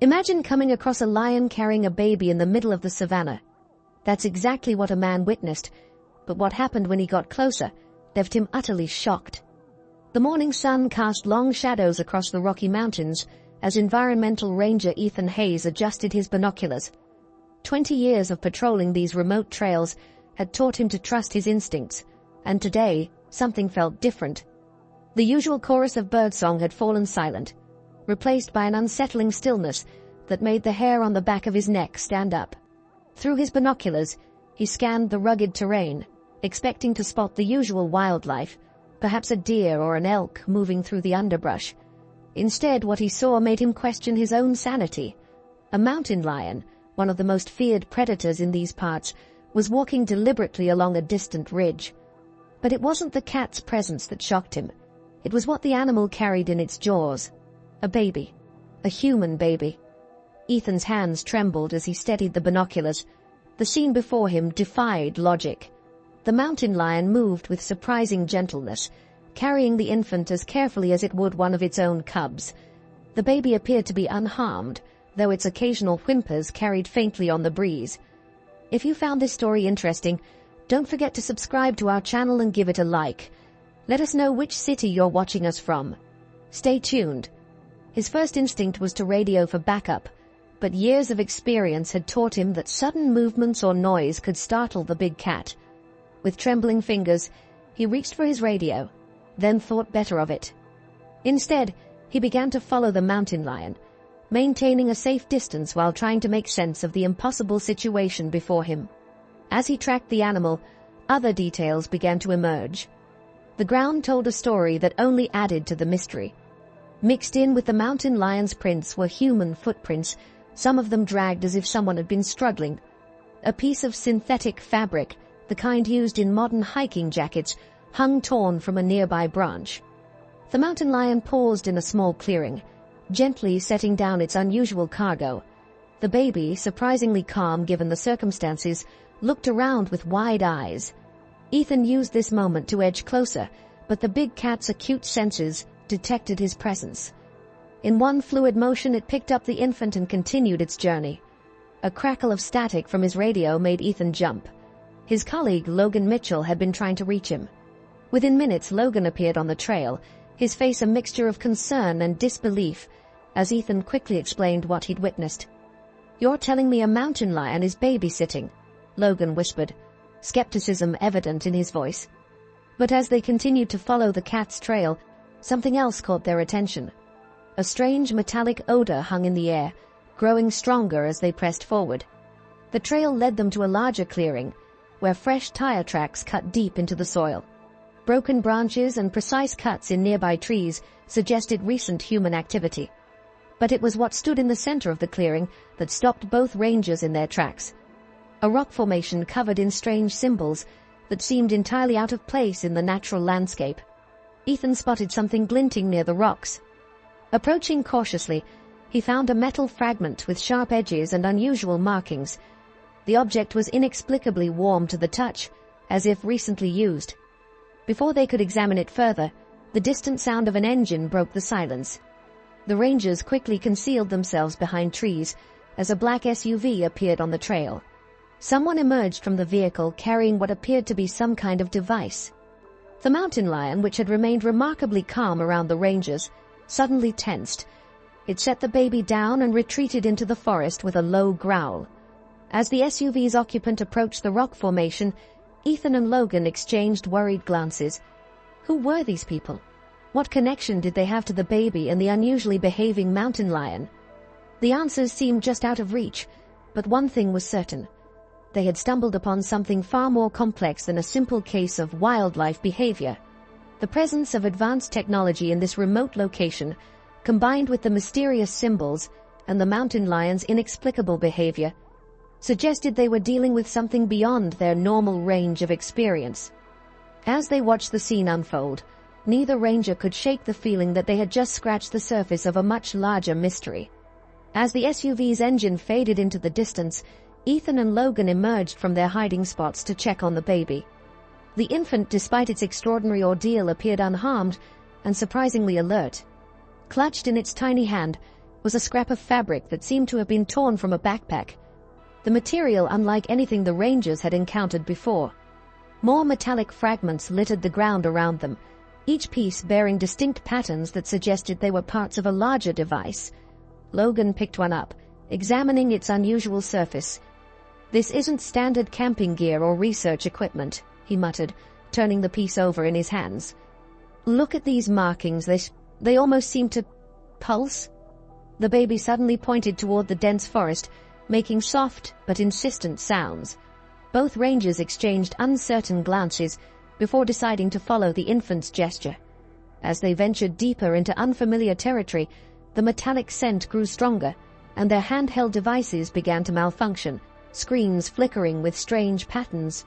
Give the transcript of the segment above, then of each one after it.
Imagine coming across a lion carrying a baby in the middle of the savannah. That's exactly what a man witnessed, but what happened when he got closer left him utterly shocked. The morning sun cast long shadows across the Rocky Mountains as environmental ranger Ethan Hayes adjusted his binoculars. 20 years of patrolling these remote trails had taught him to trust his instincts, and today something felt different. The usual chorus of birdsong had fallen silent, replaced by an unsettling stillness that made the hair on the back of his neck stand up. Through his binoculars, he scanned the rugged terrain, expecting to spot the usual wildlife, perhaps a deer or an elk moving through the underbrush. Instead, what he saw made him question his own sanity. A mountain lion, one of the most feared predators in these parts, was walking deliberately along a distant ridge. But it wasn't the cat's presence that shocked him. It was what the animal carried in its jaws. A baby. A human baby. Ethan's hands trembled as he steadied the binoculars. The scene before him defied logic. The mountain lion moved with surprising gentleness, carrying the infant as carefully as it would one of its own cubs. The baby appeared to be unharmed, though its occasional whimpers carried faintly on the breeze. If you found this story interesting, don't forget to subscribe to our channel and give it a like. Let us know which city you're watching us from. Stay tuned. His first instinct was to radio for backup, but years of experience had taught him that sudden movements or noise could startle the big cat. With trembling fingers, he reached for his radio, then thought better of it. Instead, he began to follow the mountain lion, maintaining a safe distance while trying to make sense of the impossible situation before him. As he tracked the animal, other details began to emerge. The ground told a story that only added to the mystery. Mixed in with the mountain lion's prints were human footprints, some of them dragged as if someone had been struggling. A piece of synthetic fabric, the kind used in modern hiking jackets, hung torn from a nearby branch. The mountain lion paused in a small clearing, gently setting down its unusual cargo. The baby, surprisingly calm given the circumstances, looked around with wide eyes. Ethan used this moment to edge closer, but the big cat's acute senses detected his presence. In one fluid motion, it picked up the infant and continued its journey. A crackle of static from his radio made Ethan jump. His colleague, Logan Mitchell, had been trying to reach him. Within minutes, Logan appeared on the trail, his face a mixture of concern and disbelief, as Ethan quickly explained what he'd witnessed. "You're telling me a mountain lion is babysitting?" Logan whispered, skepticism evident in his voice. But as they continued to follow the cat's trail, something else caught their attention. A strange metallic odor hung in the air, growing stronger as they pressed forward. The trail led them to a larger clearing, where fresh tire tracks cut deep into the soil. Broken branches and precise cuts in nearby trees suggested recent human activity. But it was what stood in the center of the clearing that stopped both rangers in their tracks. A rock formation covered in strange symbols that seemed entirely out of place in the natural landscape. Ethan spotted something glinting near the rocks. Approaching cautiously, he found a metal fragment with sharp edges and unusual markings. The object was inexplicably warm to the touch, as if recently used. Before they could examine it further, the distant sound of an engine broke the silence. The rangers quickly concealed themselves behind trees as a black SUV appeared on the trail. Someone emerged from the vehicle carrying what appeared to be some kind of device. The mountain lion, which had remained remarkably calm around the rangers, suddenly tensed. It set the baby down and retreated into the forest with a low growl. As the SUV's occupant approached the rock formation, Ethan and Logan exchanged worried glances. Who were these people? What connection did they have to the baby and the unusually behaving mountain lion? The answers seemed just out of reach, but one thing was certain. They had stumbled upon something far more complex than a simple case of wildlife behavior. The presence of advanced technology in this remote location, combined with the mysterious symbols and the mountain lion's inexplicable behavior, suggested they were dealing with something beyond their normal range of experience. As they watched the scene unfold, neither ranger could shake the feeling that they had just scratched the surface of a much larger mystery. As the SUV's engine faded into the distance, Ethan and Logan emerged from their hiding spots to check on the baby. The infant, despite its extraordinary ordeal, appeared unharmed and surprisingly alert. Clutched in its tiny hand, was a scrap of fabric that seemed to have been torn from a backpack, the material unlike anything the Rangers had encountered before. More metallic fragments littered the ground around them, each piece bearing distinct patterns that suggested they were parts of a larger device. Logan picked one up, examining its unusual surface. "This isn't standard camping gear or research equipment," he muttered, turning the piece over in his hands. "Look at these markings. They almost seem to pulse." The baby suddenly pointed toward the dense forest, making soft but insistent sounds. Both Rangers exchanged uncertain glances before deciding to follow the infant's gesture. As they ventured deeper into unfamiliar territory, the metallic scent grew stronger, and their handheld devices began to malfunction, screens flickering with strange patterns.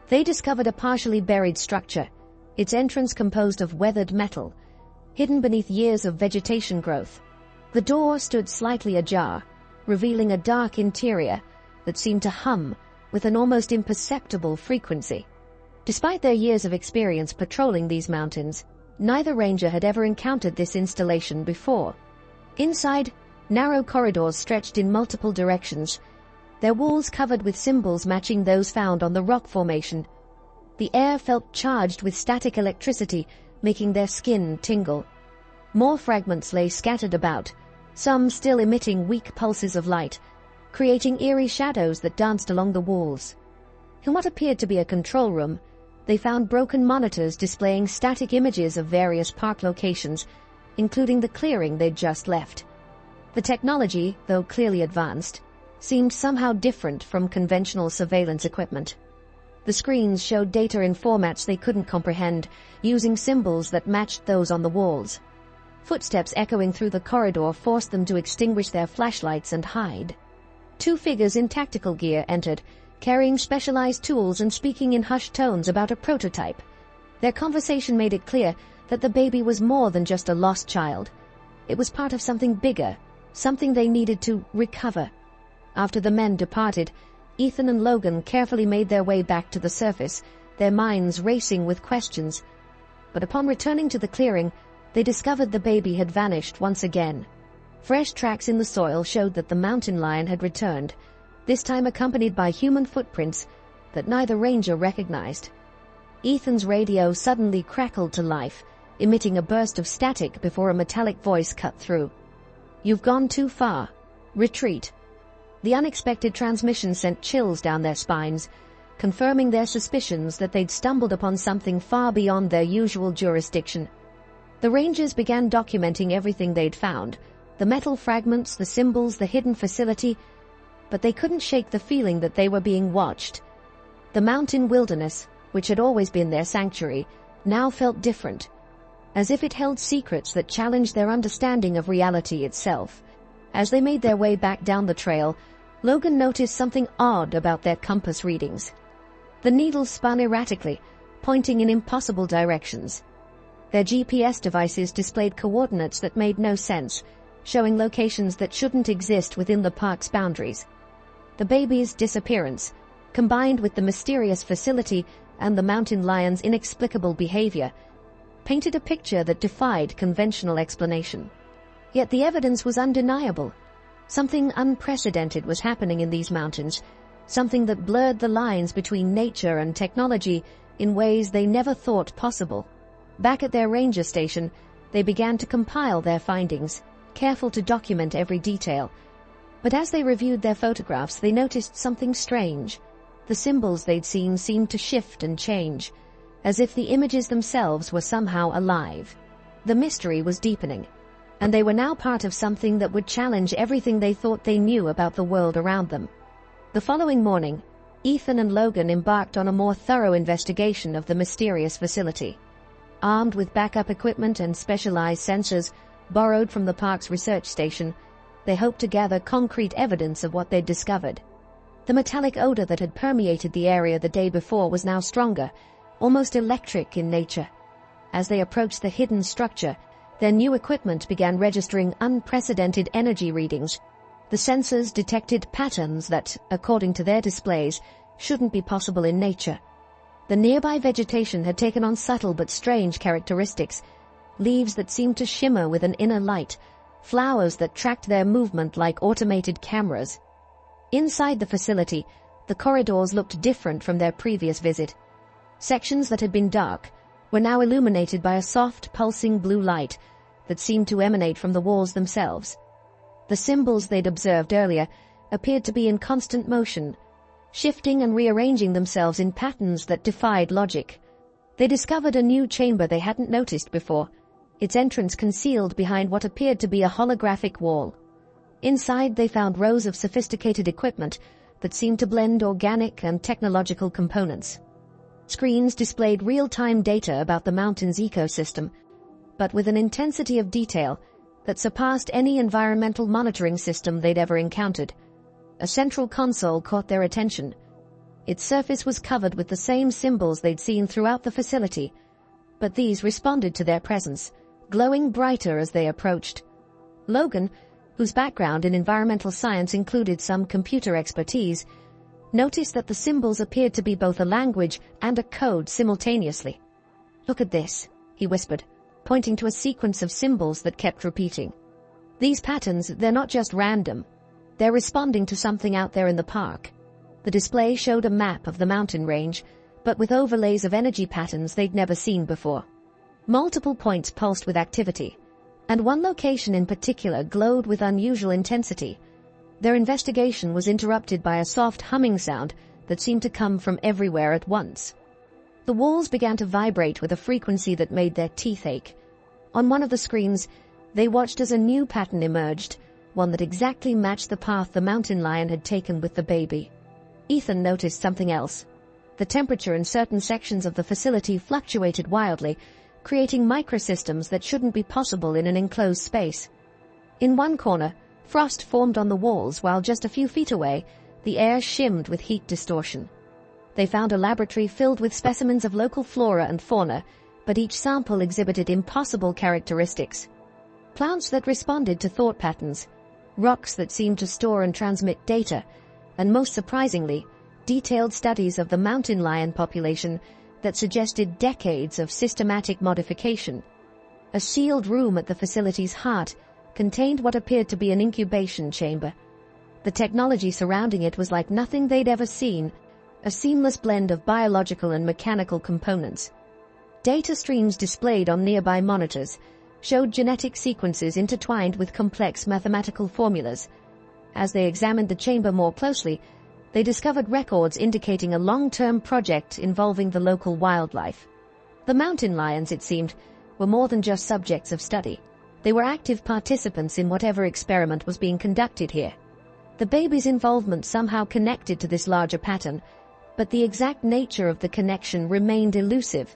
They discovered a partially buried structure, its entrance composed of weathered metal, hidden beneath years of vegetation growth. The door stood slightly ajar, revealing a dark interior that seemed to hum with an almost imperceptible frequency. Despite their years of experience patrolling these mountains, neither ranger had ever encountered this installation before. Inside, narrow corridors stretched in multiple directions, their walls covered with symbols matching those found on the rock formation. The air felt charged with static electricity, making their skin tingle. More fragments lay scattered about, some still emitting weak pulses of light, creating eerie shadows that danced along the walls. In what appeared to be a control room, they found broken monitors displaying static images of various park locations, including the clearing they'd just left. The technology, though clearly advanced, seemed somehow different from conventional surveillance equipment. The screens showed data in formats they couldn't comprehend, using symbols that matched those on the walls. Footsteps echoing through the corridor forced them to extinguish their flashlights and hide. Two figures in tactical gear entered, carrying specialized tools and speaking in hushed tones about a prototype. Their conversation made it clear that the baby was more than just a lost child. It was part of something bigger, something they needed to recover. After the men departed, Ethan and Logan carefully made their way back to the surface, their minds racing with questions. But upon returning to the clearing, they discovered the baby had vanished once again. Fresh tracks in the soil showed that the mountain lion had returned, this time accompanied by human footprints that neither ranger recognized. Ethan's radio suddenly crackled to life, emitting a burst of static before a metallic voice cut through. "You've gone too far. Retreat." The unexpected transmission sent chills down their spines, confirming their suspicions that they'd stumbled upon something far beyond their usual jurisdiction. The Rangers began documenting everything they'd found, the metal fragments, the symbols, the hidden facility, but they couldn't shake the feeling that they were being watched. The mountain wilderness, which had always been their sanctuary, now felt different, as if it held secrets that challenged their understanding of reality itself. As they made their way back down the trail, Logan noticed something odd about their compass readings. The needles spun erratically, pointing in impossible directions. Their GPS devices displayed coordinates that made no sense, showing locations that shouldn't exist within the park's boundaries. The baby's disappearance, combined with the mysterious facility and the mountain lion's inexplicable behavior, painted a picture that defied conventional explanation. Yet the evidence was undeniable. Something unprecedented was happening in these mountains, something that blurred the lines between nature and technology in ways they never thought possible. Back at their ranger station, they began to compile their findings, careful to document every detail. But as they reviewed their photographs, they noticed something strange. The symbols they'd seen seemed to shift and change, as if the images themselves were somehow alive. The mystery was deepening, and they were now part of something that would challenge everything they thought they knew about the world around them. The following morning, Ethan and Logan embarked on a more thorough investigation of the mysterious facility. Armed with backup equipment and specialized sensors borrowed from the park's research station, they hoped to gather concrete evidence of what they'd discovered. The metallic odor that had permeated the area the day before was now stronger, almost electric in nature. As they approached the hidden structure, their new equipment began registering unprecedented energy readings. The sensors detected patterns that, according to their displays, shouldn't be possible in nature. The nearby vegetation had taken on subtle but strange characteristics, leaves that seemed to shimmer with an inner light, flowers that tracked their movement like automated cameras. Inside the facility, the corridors looked different from their previous visit. Sections that had been dark were now illuminated by a soft, pulsing blue light that seemed to emanate from the walls themselves. The symbols they'd observed earlier appeared to be in constant motion, shifting and rearranging themselves in patterns that defied logic. They discovered a new chamber they hadn't noticed before, its entrance concealed behind what appeared to be a holographic wall. Inside, they found rows of sophisticated equipment that seemed to blend organic and technological components. Screens displayed real-time data about the mountain's ecosystem, but with an intensity of detail that surpassed any environmental monitoring system they'd ever encountered. A central console caught their attention. Its surface was covered with the same symbols they'd seen throughout the facility, but these responded to their presence, glowing brighter as they approached. Logan, whose background in environmental science included some computer expertise, noticed that the symbols appeared to be both a language and a code simultaneously. "Look at this," he whispered, pointing to a sequence of symbols that kept repeating. "These patterns, they're not just random. They're responding to something out there in the park." The display showed a map of the mountain range, but with overlays of energy patterns they'd never seen before. Multiple points pulsed with activity, and one location in particular glowed with unusual intensity. Their investigation was interrupted by a soft humming sound that seemed to come from everywhere at once. The walls began to vibrate with a frequency that made their teeth ache. On one of the screens, they watched as a new pattern emerged, one that exactly matched the path the mountain lion had taken with the baby. Ethan noticed something else. The temperature in certain sections of the facility fluctuated wildly, creating microsystems that shouldn't be possible in an enclosed space. In one corner, frost formed on the walls, while just a few feet away, the air shimmed with heat distortion. They found a laboratory filled with specimens of local flora and fauna, but each sample exhibited impossible characteristics. Plants that responded to thought patterns, rocks that seemed to store and transmit data, and most surprisingly, detailed studies of the mountain lion population that suggested decades of systematic modification. A sealed room at the facility's heart contained what appeared to be an incubation chamber. The technology surrounding it was like nothing they'd ever seen, a seamless blend of biological and mechanical components. Data streams displayed on nearby monitors showed genetic sequences intertwined with complex mathematical formulas. As they examined the chamber more closely, they discovered records indicating a long-term project involving the local wildlife. The mountain lions, it seemed, were more than just subjects of study. They were active participants in whatever experiment was being conducted here. The baby's involvement somehow connected to this larger pattern, but the exact nature of the connection remained elusive.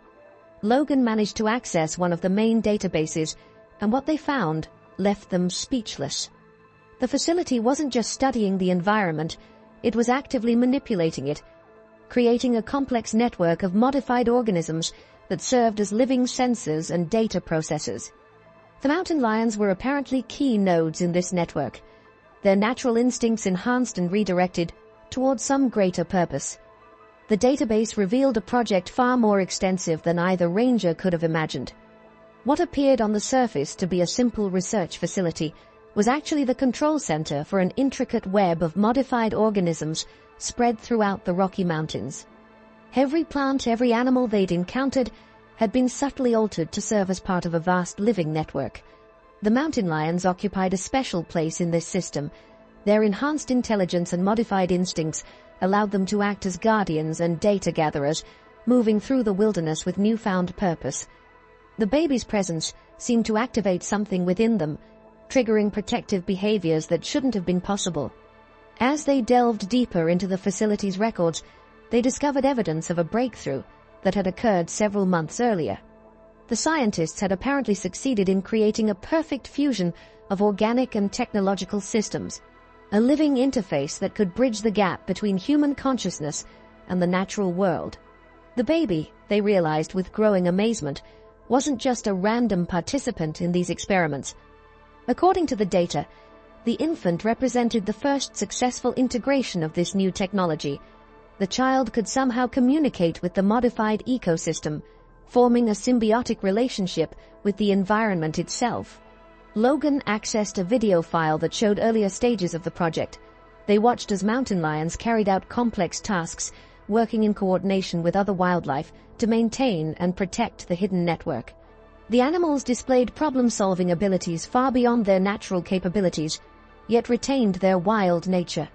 Logan managed to access one of the main databases, and what they found left them speechless. The facility wasn't just studying the environment, it was actively manipulating it, creating a complex network of modified organisms that served as living sensors and data processors. The mountain lions were apparently key nodes in this network, their natural instincts enhanced and redirected towards some greater purpose. The database revealed a project far more extensive than either ranger could have imagined. What appeared on the surface to be a simple research facility was actually the control center for an intricate web of modified organisms spread throughout the Rocky Mountains. Every plant, every animal they'd encountered had been subtly altered to serve as part of a vast living network. The mountain lions occupied a special place in this system. Their enhanced intelligence and modified instincts allowed them to act as guardians and data gatherers, moving through the wilderness with newfound purpose. The baby's presence seemed to activate something within them, triggering protective behaviors that shouldn't have been possible. As they delved deeper into the facility's records, they discovered evidence of a breakthrough that had occurred several months earlier. The scientists had apparently succeeded in creating a perfect fusion of organic and technological systems, a living interface that could bridge the gap between human consciousness and the natural world. The baby, they realized with growing amazement, wasn't just a random participant in these experiments. According to the data, the infant represented the first successful integration of this new technology. The child could somehow communicate with the modified ecosystem, forming a symbiotic relationship with the environment itself. Logan accessed a video file that showed earlier stages of the project. They watched as mountain lions carried out complex tasks, working in coordination with other wildlife to maintain and protect the hidden network. The animals displayed problem-solving abilities far beyond their natural capabilities, yet retained their wild nature.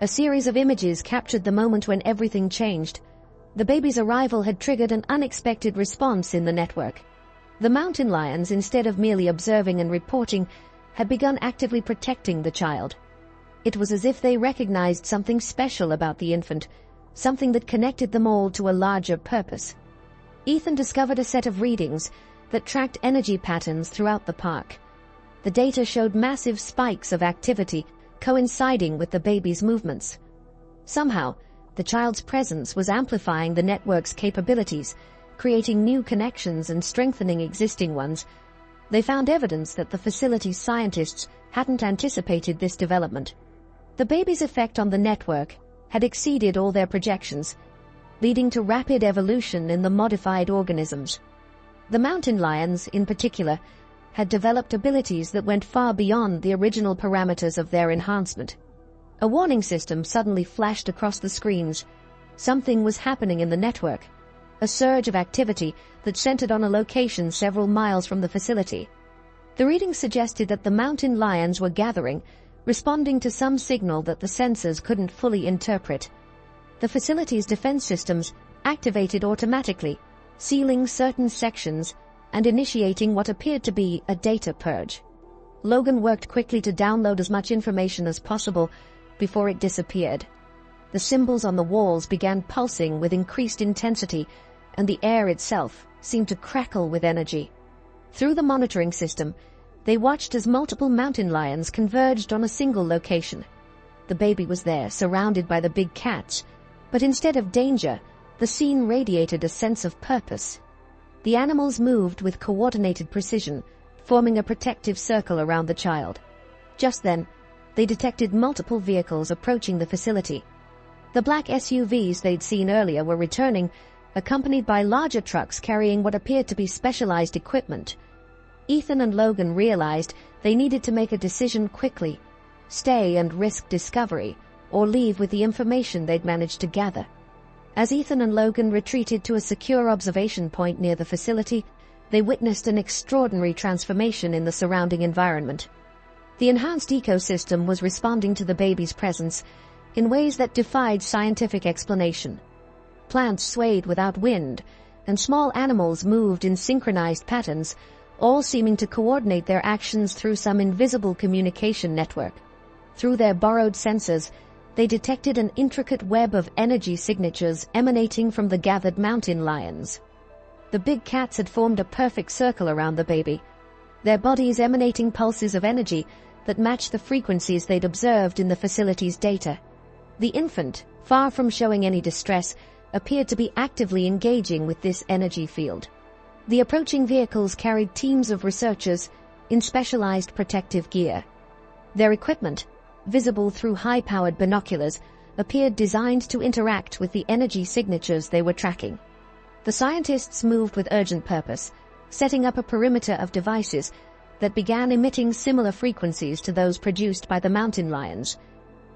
A series of images captured the moment when everything changed. The baby's arrival had triggered an unexpected response in the network. The mountain lions, instead of merely observing and reporting, had begun actively protecting the child. It was as if they recognized something special about the infant, something that connected them all to a larger purpose. Ethan discovered a set of readings that tracked energy patterns throughout the park. The data showed massive spikes of activity coinciding with the baby's movements. Somehow, the child's presence was amplifying the network's capabilities, creating new connections and strengthening existing ones. They found evidence that the facility's scientists hadn't anticipated this development. The baby's effect on the network had exceeded all their projections, leading to rapid evolution in the modified organisms. The mountain lions, in particular, had developed abilities that went far beyond the original parameters of their enhancement. A warning system suddenly flashed across the screens. Something was happening in the network, a surge of activity that centered on a location several miles from the facility. The readings suggested that the mountain lions were gathering, responding to some signal that the sensors couldn't fully interpret. The facility's defense systems activated automatically, sealing certain sections and initiating what appeared to be a data purge. Logan worked quickly to download as much information as possible before it disappeared. The symbols on the walls began pulsing with increased intensity, and the air itself seemed to crackle with energy. Through the monitoring system, they watched as multiple mountain lions converged on a single location. The baby was there, surrounded by the big cats, but instead of danger, the scene radiated a sense of purpose. The animals moved with coordinated precision, forming a protective circle around the child. Just then, they detected multiple vehicles approaching the facility. The black SUVs they'd seen earlier were returning, accompanied by larger trucks carrying what appeared to be specialized equipment. Ethan and Logan realized they needed to make a decision quickly: stay and risk discovery, or leave with the information they'd managed to gather. As Ethan and Logan retreated to a secure observation point near the facility, they witnessed an extraordinary transformation in the surrounding environment. The enhanced ecosystem was responding to the baby's presence in ways that defied scientific explanation. Plants swayed without wind, and small animals moved in synchronized patterns, all seeming to coordinate their actions through some invisible communication network. Through their borrowed sensors, they detected an intricate web of energy signatures emanating from the gathered mountain lions. The big cats had formed a perfect circle around the baby, their bodies emanating pulses of energy that matched the frequencies they'd observed in the facility's data. The infant, far from showing any distress, appeared to be actively engaging with this energy field. The approaching vehicles carried teams of researchers in specialized protective gear. Their equipment, visible through high-powered binoculars, appeared designed to interact with the energy signatures they were tracking. The scientists moved with urgent purpose, setting up a perimeter of devices that began emitting similar frequencies to those produced by the mountain lions.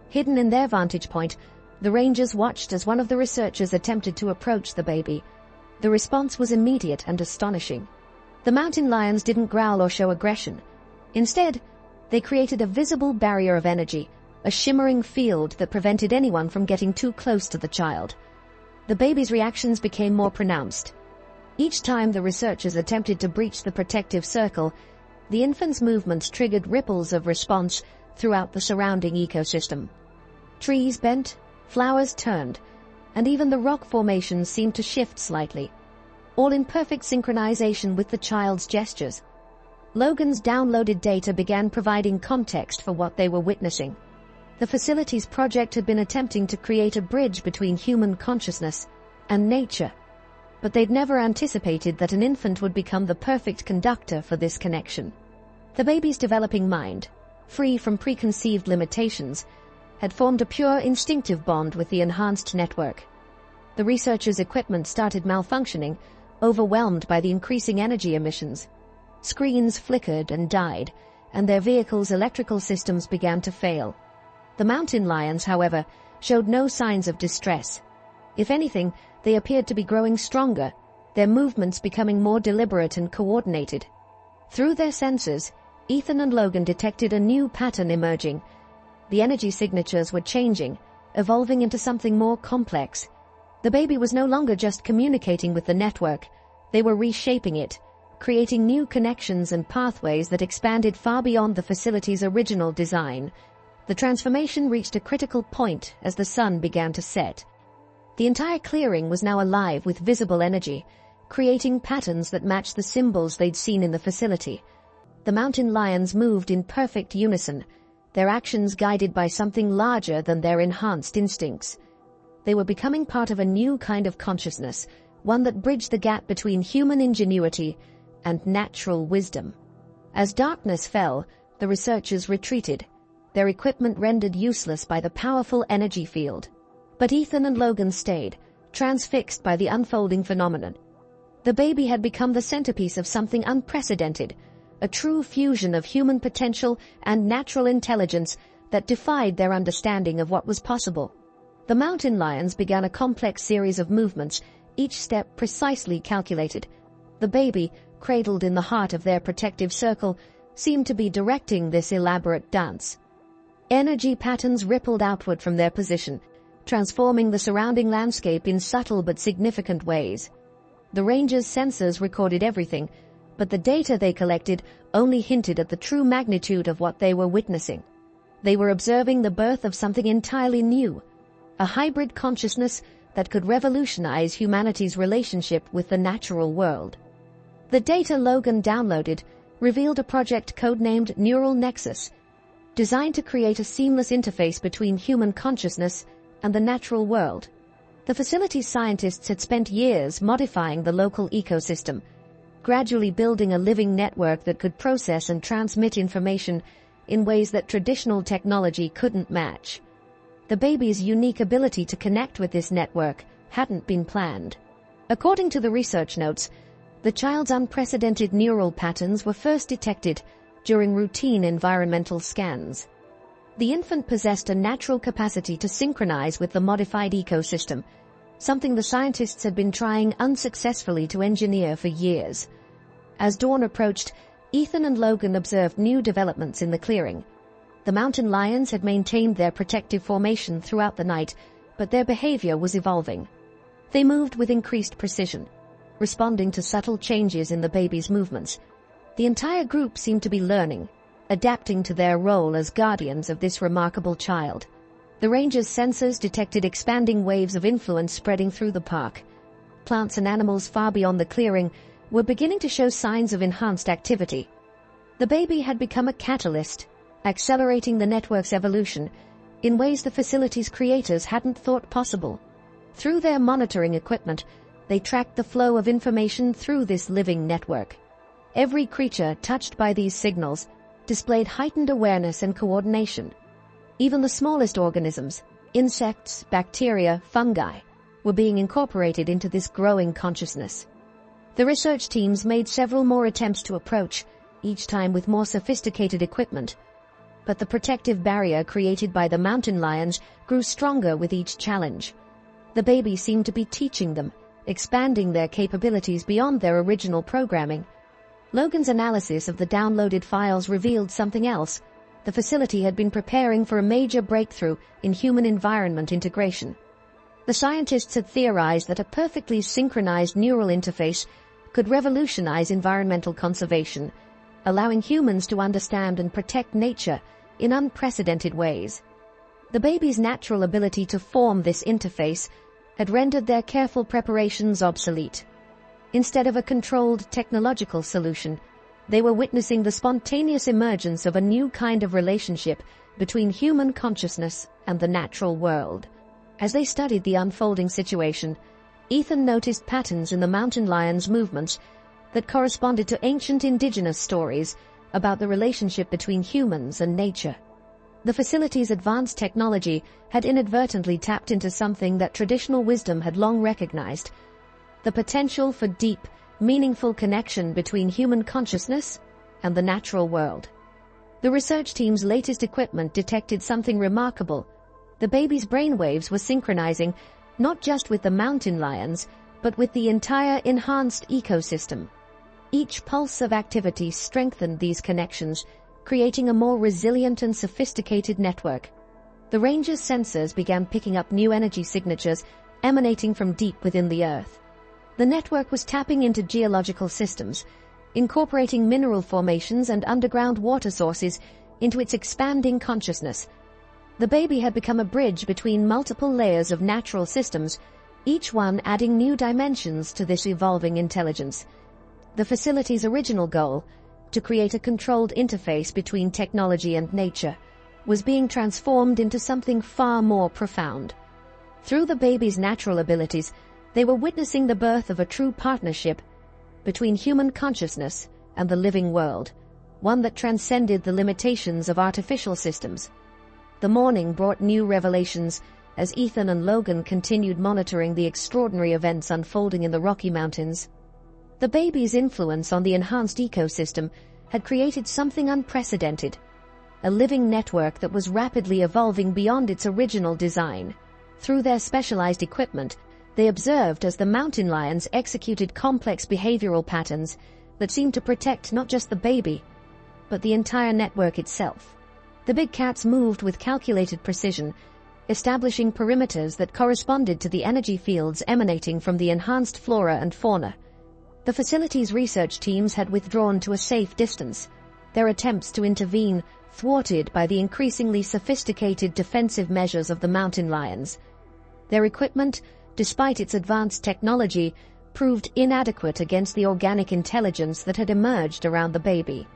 Hidden in their vantage point, the rangers watched as one of the researchers attempted to approach the baby. The response was immediate and astonishing. The mountain lions didn't growl or show aggression. Instead, they created a visible barrier of energy, a shimmering field that prevented anyone from getting too close to the child. The baby's reactions became more pronounced. Each time the researchers attempted to breach the protective circle, the infant's movements triggered ripples of response throughout the surrounding ecosystem. Trees bent, flowers turned, and even the rock formations seemed to shift slightly, all in perfect synchronization with the child's gestures. Logan's downloaded data began providing context for what they were witnessing. The facility's project had been attempting to create a bridge between human consciousness and nature, but they'd never anticipated that an infant would become the perfect conductor for this connection. The baby's developing mind, free from preconceived limitations, had formed a pure instinctive bond with the enhanced network. The researchers' equipment started malfunctioning, overwhelmed by the increasing energy emissions. Screens flickered and died, and their vehicles' electrical systems began to fail. The mountain lions, however, showed no signs of distress. If anything, they appeared to be growing stronger, their movements becoming more deliberate and coordinated. Through their sensors, Ethan and Logan detected a new pattern emerging. The energy signatures were changing, evolving into something more complex. The baby was no longer just communicating with the network, they were reshaping it, creating new connections and pathways that expanded far beyond the facility's original design. The transformation reached a critical point as the sun began to set. The entire clearing was now alive with visible energy, creating patterns that matched the symbols they'd seen in the facility. The mountain lions moved in perfect unison, their actions guided by something larger than their enhanced instincts. They were becoming part of a new kind of consciousness, one that bridged the gap between human ingenuity and natural wisdom. As darkness fell, the researchers retreated, their equipment rendered useless by the powerful energy field. But Ethan and Logan stayed, transfixed by the unfolding phenomenon. The baby had become the centerpiece of something unprecedented, a true fusion of human potential and natural intelligence that defied their understanding of what was possible. The mountain lions began a complex series of movements, each step precisely calculated. The baby, cradled in the heart of their protective circle, seemed to be directing this elaborate dance. Energy patterns rippled outward from their position, transforming the surrounding landscape in subtle but significant ways. The ranger's sensors recorded everything, but the data they collected only hinted at the true magnitude of what they were witnessing. They were observing the birth of something entirely new, a hybrid consciousness that could revolutionize humanity's relationship with the natural world. The data Logan downloaded revealed a project codenamed Neural Nexus, designed to create a seamless interface between human consciousness and the natural world. The facility's scientists had spent years modifying the local ecosystem, gradually building a living network that could process and transmit information in ways that traditional technology couldn't match. The baby's unique ability to connect with this network hadn't been planned. According to the research notes, the child's unprecedented neural patterns were first detected during routine environmental scans. The infant possessed a natural capacity to synchronize with the modified ecosystem, something the scientists had been trying unsuccessfully to engineer for years. As dawn approached, Ethan and Logan observed new developments in the clearing. The mountain lions had maintained their protective formation throughout the night, but their behavior was evolving. They moved with increased precision, responding to subtle changes in the baby's movements. The entire group seemed to be learning, adapting to their role as guardians of this remarkable child. The ranger's sensors detected expanding waves of influence spreading through the park. Plants and animals far beyond the clearing were beginning to show signs of enhanced activity. The baby had become a catalyst, accelerating the network's evolution in ways the facility's creators hadn't thought possible. Through their monitoring equipment, they tracked the flow of information through this living network. Every creature touched by these signals displayed heightened awareness and coordination. Even the smallest organisms, insects, bacteria, fungi, were being incorporated into this growing consciousness. The research teams made several more attempts to approach, each time with more sophisticated equipment. But the protective barrier created by the mountain lions grew stronger with each challenge. The baby seemed to be teaching them, expanding their capabilities beyond their original programming. Logan's analysis of the downloaded files revealed something else. The facility had been preparing for a major breakthrough in human environment integration. The scientists had theorized that a perfectly synchronized neural interface could revolutionize environmental conservation, allowing humans to understand and protect nature in unprecedented ways. The baby's natural ability to form this interface had rendered their careful preparations obsolete. Instead of a controlled technological solution, they were witnessing the spontaneous emergence of a new kind of relationship between human consciousness and the natural world. As they studied the unfolding situation, Ethan noticed patterns in the mountain lion's movements that corresponded to ancient indigenous stories about the relationship between humans and nature. The facility's advanced technology had inadvertently tapped into something that traditional wisdom had long recognized: the potential for deep, meaningful connection between human consciousness and the natural world. The research team's latest equipment detected something remarkable. The baby's brainwaves were synchronizing not just with the mountain lions, but with the entire enhanced ecosystem. Each pulse of activity strengthened these connections, creating a more resilient and sophisticated network. The ranger's sensors began picking up new energy signatures emanating from deep within the Earth. The network was tapping into geological systems, incorporating mineral formations and underground water sources into its expanding consciousness. The baby had become a bridge between multiple layers of natural systems, each one adding new dimensions to this evolving intelligence. The facility's original goal, to create a controlled interface between technology and nature, was being transformed into something far more profound. Through the baby's natural abilities, they were witnessing the birth of a true partnership between human consciousness and the living world, one that transcended the limitations of artificial systems. The morning brought new revelations as Ethan and Logan continued monitoring the extraordinary events unfolding in the Rocky Mountains. The baby's influence on the enhanced ecosystem had created something unprecedented, a living network that was rapidly evolving beyond its original design. Through their specialized equipment, they observed as the mountain lions executed complex behavioral patterns that seemed to protect not just the baby, but the entire network itself. The big cats moved with calculated precision, establishing perimeters that corresponded to the energy fields emanating from the enhanced flora and fauna. The facility's research teams had withdrawn to a safe distance, their attempts to intervene thwarted by the increasingly sophisticated defensive measures of the mountain lions. Their equipment, despite its advanced technology, proved inadequate against the organic intelligence that had emerged around the baby.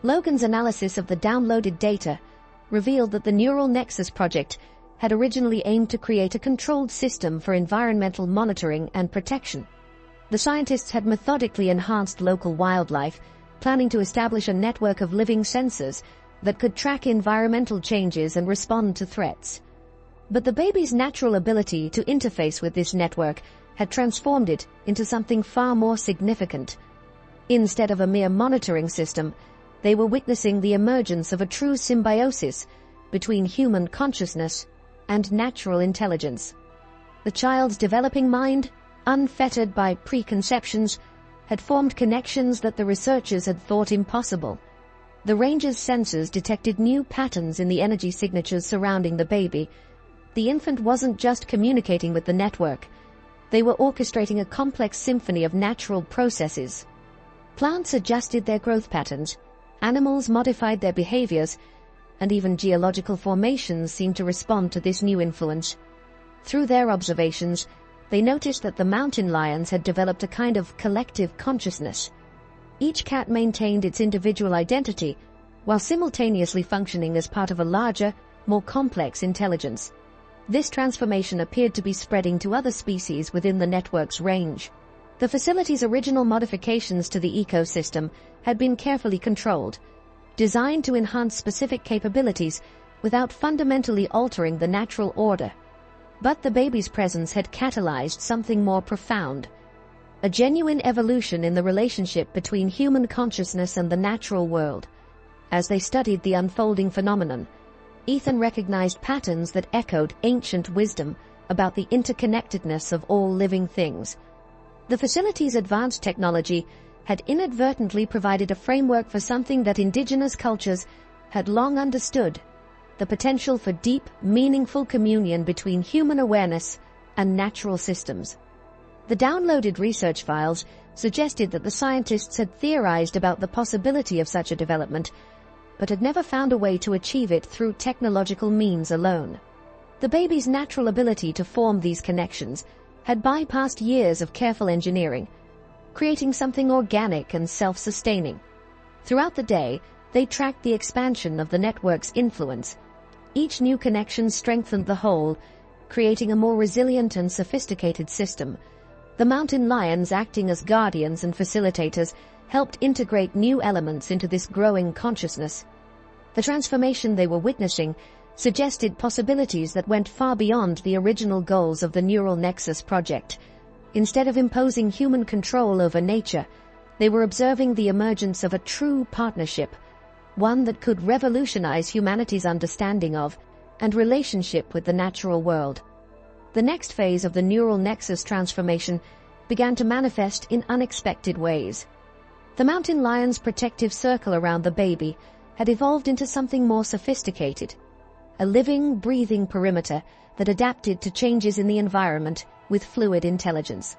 Logan's analysis of the downloaded data revealed that the Neural Nexus project had originally aimed to create a controlled system for environmental monitoring and protection. The scientists had methodically enhanced local wildlife, planning to establish a network of living sensors that could track environmental changes and respond to threats. But the baby's natural ability to interface with this network had transformed it into something far more significant. Instead of a mere monitoring system, they were witnessing the emergence of a true symbiosis between human consciousness and natural intelligence. The child's developing mind, unfettered by preconceptions, had formed connections that the researchers had thought impossible. The ranger's sensors detected new patterns in the energy signatures surrounding the baby. The infant wasn't just communicating with the network. They were orchestrating a complex symphony of natural processes. Plants adjusted their growth patterns, animals modified their behaviors, and even geological formations seemed to respond to this new influence. Through their observations, they noticed that the mountain lions had developed a kind of collective consciousness. Each cat maintained its individual identity, while simultaneously functioning as part of a larger, more complex intelligence. This transformation appeared to be spreading to other species within the network's range. The facility's original modifications to the ecosystem had been carefully controlled, designed to enhance specific capabilities without fundamentally altering the natural order. But the baby's presence had catalyzed something more profound, a genuine evolution in the relationship between human consciousness and the natural world. As they studied the unfolding phenomenon, Ethan recognized patterns that echoed ancient wisdom about the interconnectedness of all living things. The facility's advanced technology had inadvertently provided a framework for something that indigenous cultures had long understood: the potential for deep, meaningful communion between human awareness and natural systems. The downloaded research files suggested that the scientists had theorized about the possibility of such a development, but had never found a way to achieve it through technological means alone. The baby's natural ability to form these connections had bypassed years of careful engineering, creating something organic and self-sustaining. Throughout the day, they tracked the expansion of the network's influence. Each new connection strengthened the whole, creating a more resilient and sophisticated system. The mountain lions, acting as guardians and facilitators, helped integrate new elements into this growing consciousness. The transformation they were witnessing suggested possibilities that went far beyond the original goals of the Neural Nexus project. Instead of imposing human control over nature, they were observing the emergence of a true partnership, one that could revolutionize humanity's understanding of and relationship with the natural world. The next phase of the neural nexus transformation began to manifest in unexpected ways. The mountain lion's protective circle around the baby had evolved into something more sophisticated, a living, breathing perimeter that adapted to changes in the environment with fluid intelligence.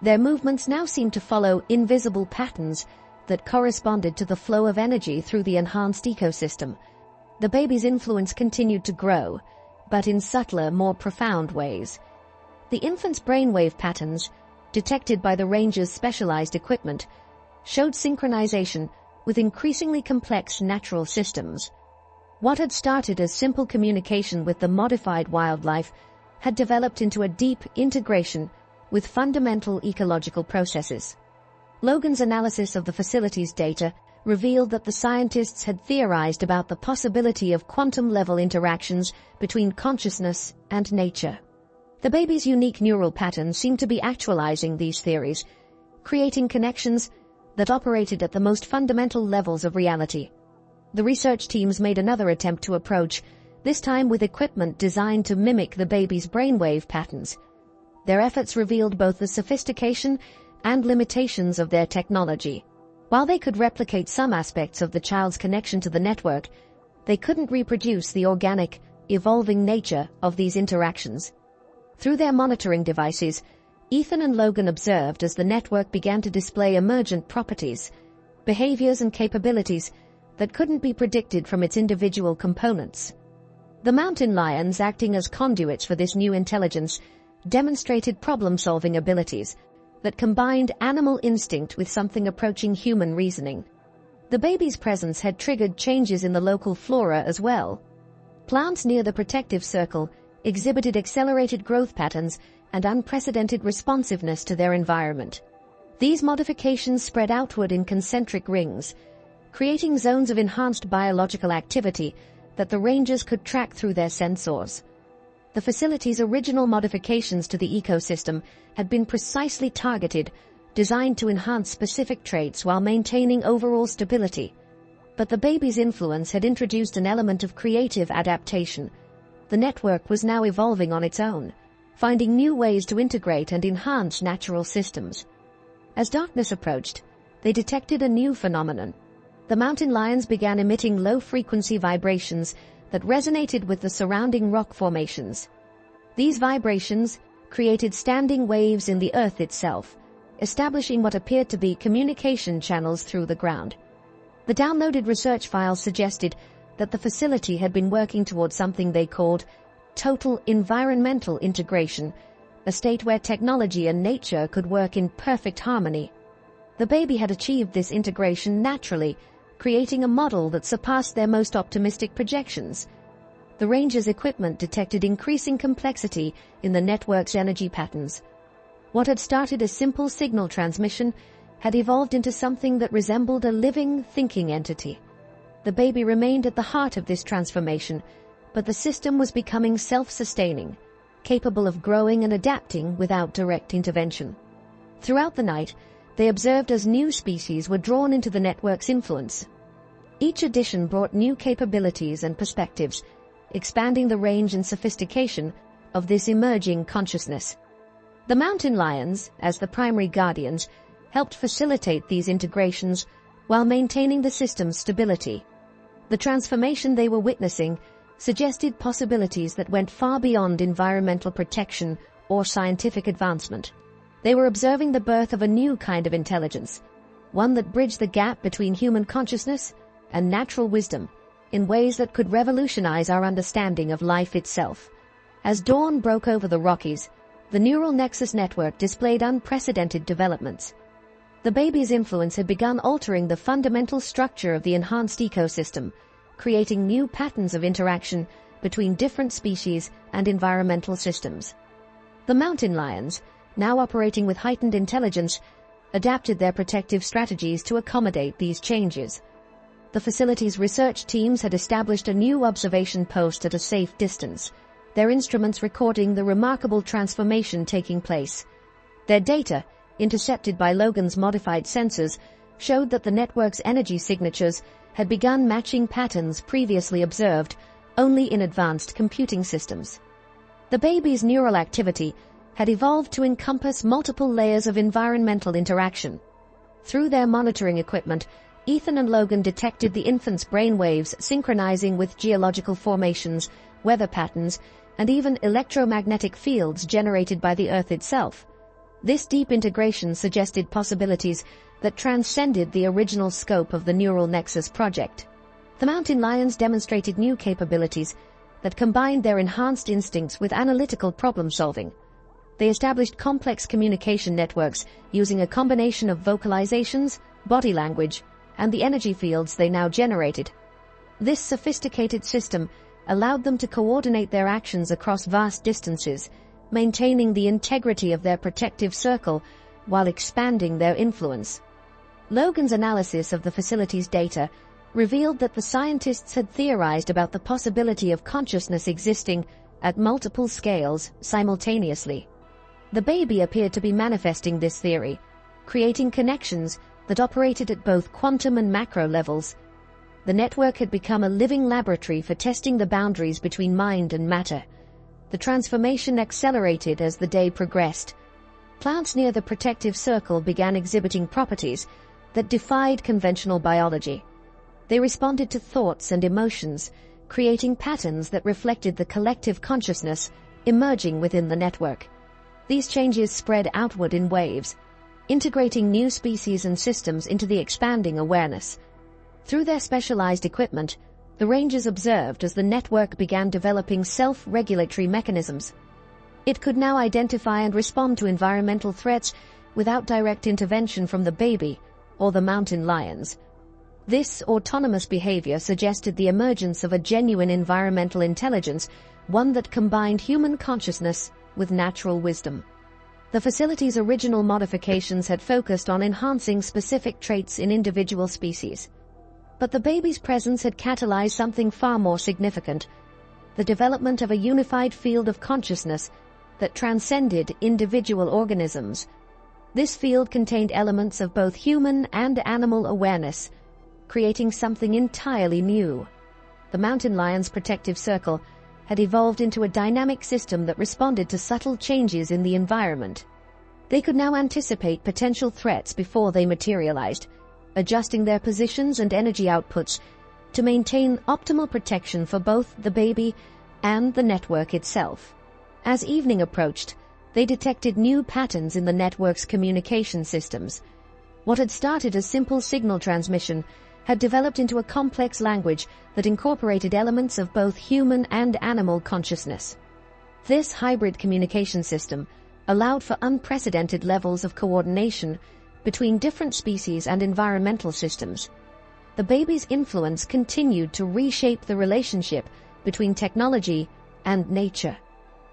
Their movements now seemed to follow invisible patterns that corresponded to the flow of energy through the enhanced ecosystem. The baby's influence continued to grow, but in subtler, more profound ways. The infant's brainwave patterns, detected by the ranger's specialized equipment, showed synchronization with increasingly complex natural systems. What had started as simple communication with the modified wildlife had developed into a deep integration with fundamental ecological processes. Logan's analysis of the facility's data revealed that the scientists had theorized about the possibility of quantum-level interactions between consciousness and nature. The baby's unique neural patterns seemed to be actualizing these theories, creating connections that operated at the most fundamental levels of reality. The research teams made another attempt to approach, this time with equipment designed to mimic the baby's brainwave patterns. Their efforts revealed both the sophistication and limitations of their technology. While they could replicate some aspects of the child's connection to the network, they couldn't reproduce the organic, evolving nature of these interactions. Through their monitoring devices, Ethan and Logan observed as the network began to display emergent properties, behaviors and capabilities that couldn't be predicted from its individual components. The mountain lions, acting as conduits for this new intelligence, demonstrated problem-solving abilities that combined animal instinct with something approaching human reasoning. The baby's presence had triggered changes in the local flora as well. Plants near the protective circle exhibited accelerated growth patterns and unprecedented responsiveness to their environment. These modifications spread outward in concentric rings, creating zones of enhanced biological activity that the rangers could track through their sensors. The facility's original modifications to the ecosystem had been precisely targeted, designed to enhance specific traits while maintaining overall stability. But the baby's influence had introduced an element of creative adaptation. The network was now evolving on its own, finding new ways to integrate and enhance natural systems. As darkness approached, they detected a new phenomenon. The mountain lions began emitting low-frequency vibrations that resonated with the surrounding rock formations. These vibrations created standing waves in the earth itself, establishing what appeared to be communication channels through the ground. The downloaded research files suggested that the facility had been working towards something they called total environmental integration, a state where technology and nature could work in perfect harmony. The baby had achieved this integration naturally, creating a model that surpassed their most optimistic projections. The ranger's equipment detected increasing complexity in the network's energy patterns. What had started as simple signal transmission had evolved into something that resembled a living, thinking entity. The baby remained at the heart of this transformation, but the system was becoming self-sustaining, capable of growing and adapting without direct intervention. Throughout the night, they observed as new species were drawn into the network's influence. Each addition brought new capabilities and perspectives, expanding the range and sophistication of this emerging consciousness. The mountain lions, as the primary guardians, helped facilitate these integrations while maintaining the system's stability. The transformation they were witnessing suggested possibilities that went far beyond environmental protection or scientific advancement. They were observing the birth of a new kind of intelligence, one that bridged the gap between human consciousness and natural wisdom in ways that could revolutionize our understanding of life itself. As dawn broke over the Rockies, the neural nexus network displayed unprecedented developments. The baby's influence had begun altering the fundamental structure of the enhanced ecosystem, creating new patterns of interaction between different species and environmental systems. The mountain lions, now operating with heightened intelligence, adapted their protective strategies to accommodate these changes. The facility's research teams had established a new observation post at a safe distance, their instruments recording the remarkable transformation taking place. Their data, intercepted by Logan's modified sensors, showed that the network's energy signatures had begun matching patterns previously observed only in advanced computing systems. The baby's neural activity had evolved to encompass multiple layers of environmental interaction. Through their monitoring equipment, Ethan and Logan detected the infant's brainwaves synchronizing with geological formations, weather patterns, and even electromagnetic fields generated by the Earth itself. This deep integration suggested possibilities that transcended the original scope of the Neural Nexus project. The mountain lions demonstrated new capabilities that combined their enhanced instincts with analytical problem-solving. They established complex communication networks using a combination of vocalizations, body language, and the energy fields they now generated. This sophisticated system allowed them to coordinate their actions across vast distances, maintaining the integrity of their protective circle while expanding their influence. Logan's analysis of the facility's data revealed that the scientists had theorized about the possibility of consciousness existing at multiple scales simultaneously. The baby appeared to be manifesting this theory, creating connections that operated at both quantum and macro levels. The network had become a living laboratory for testing the boundaries between mind and matter. The transformation accelerated as the day progressed. Plants near the protective circle began exhibiting properties that defied conventional biology. They responded to thoughts and emotions, creating patterns that reflected the collective consciousness emerging within the network. These changes spread outward in waves, integrating new species and systems into the expanding awareness. Through their specialized equipment, the rangers observed as the network began developing self-regulatory mechanisms. It could now identify and respond to environmental threats without direct intervention from the baby or the mountain lions. This autonomous behavior suggested the emergence of a genuine environmental intelligence, one that combined human consciousness with natural wisdom. The facility's original modifications had focused on enhancing specific traits in individual species. But the baby's presence had catalyzed something far more significant: the development of a unified field of consciousness that transcended individual organisms. This field contained elements of both human and animal awareness, creating something entirely new. The mountain lion's protective circle had evolved into a dynamic system that responded to subtle changes in the environment. They could now anticipate potential threats before they materialized, adjusting their positions and energy outputs to maintain optimal protection for both the baby and the network itself. As evening approached, they detected new patterns in the network's communication systems. What had started as simple signal transmission had developed into a complex language that incorporated elements of both human and animal consciousness. This hybrid communication system allowed for unprecedented levels of coordination between different species and environmental systems. The baby's influence continued to reshape the relationship between technology and nature.